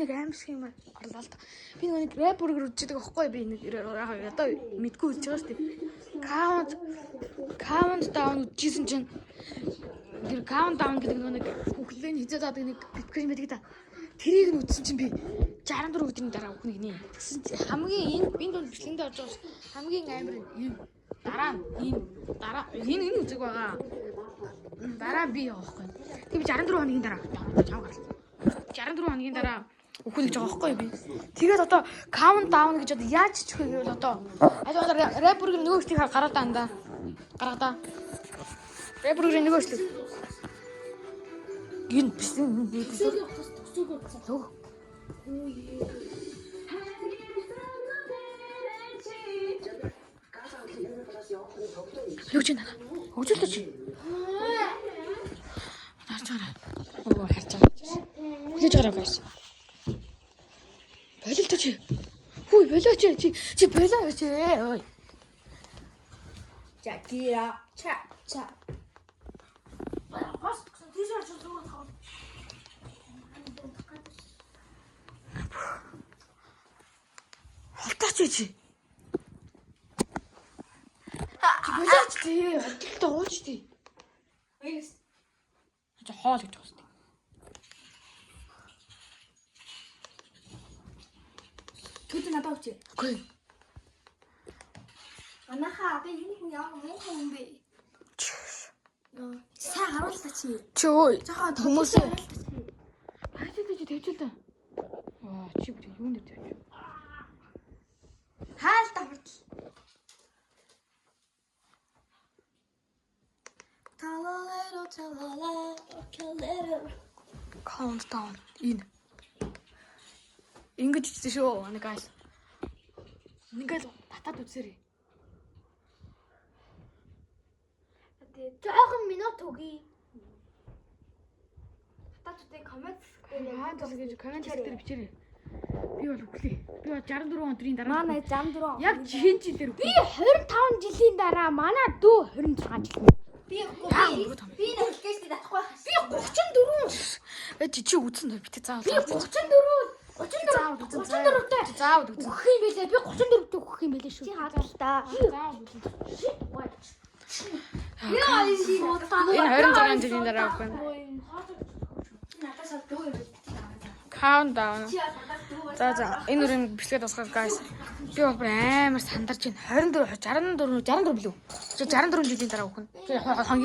Нэг аимшиг юм орлоо л да. Би нэг рэбургер үздэг аахгүй би нэг одоо мэдгүй үлж байгаа шүү дээ. Countdown үзсэн чинь тэр countdown гэдэг нэг хүүхлийн хизээд авдаг нэг биткойн байдаг да. Тэрийг нь үзсэн чинь би 64 өдрийн дараа үхнэ гинэ. Тэгсэн чинь хамгийн энэ дунд бичлэгэнд орж байгаа хамгийн амар юм дараа энэ үзэг байгаа. Дараа би явахгүй. Тэг би 64 хоногийн дараа чам гарлаа. 64 хоногийн дараа үхнэ гэж байгаа байхгүй би. Тэгээд одоо countdown гэж одоо яаж хийх вэ гэвэл одоо рэбургер нөгөө ихийг гараад таанда. Гаргадаа. Рэбургер нөгөө ихийг. Энэ биш юм. Юу ч юм аа. Өглөөч. Харцгаа. Оо харцгаа. Өглөөж гараа гайс. Болилт чи. Хүй болооч чи болооч. Ой. Жакира. Ча. Хост тийшээ ч зүгээр таа. Халтаач чи. Болооч чи. Халтаа ууч чи. Эс. За хоол гэж байна. Түт надад өгч. Үгүй. Манайхаа одоо энэ хүн ямар муухай юм бэ? Сайн харуултаа чи. Чи ой. Жохоо Хүмүүс хайцтай чи тавьчих та. Аа чи юу нэр тавьчих. Хаалтаа хүртэл. Countdown in. Ингэж хийсэн шүү. Нэг гал. Ингээл татаад үзээрэй. Тэгээ жоохон минут өгье. Татаатуудын коммент Гэж коммент дээр бичээрэй. Би бол үглээ. Би бол 64 өдрийн дараа. Манай 64. Яг хэн жил дээр Би 25 жилийн дараа манай дүү 26 жил. Би нэг хэлгээстэй татахгүй хаа. Би 34. Чи үзсэн дээ битээ заавал. Би 34. 34 тэй. Заавал үзэн. Өгөх юм байлээ. Би 34 тэй өгөх юм байлээ шүү. Чи хаадаг л та. Заавал үзэн. Яа энэ утаа. Энэ 26 жилийн дараа өгөх юм. Надаас дүү юм. Countdown. За энэ үрийн бичлэгээ тусгал guys. Би бол амар сандарч байна. 24 64 билүү. 64 жилийн дараа өгөх нь.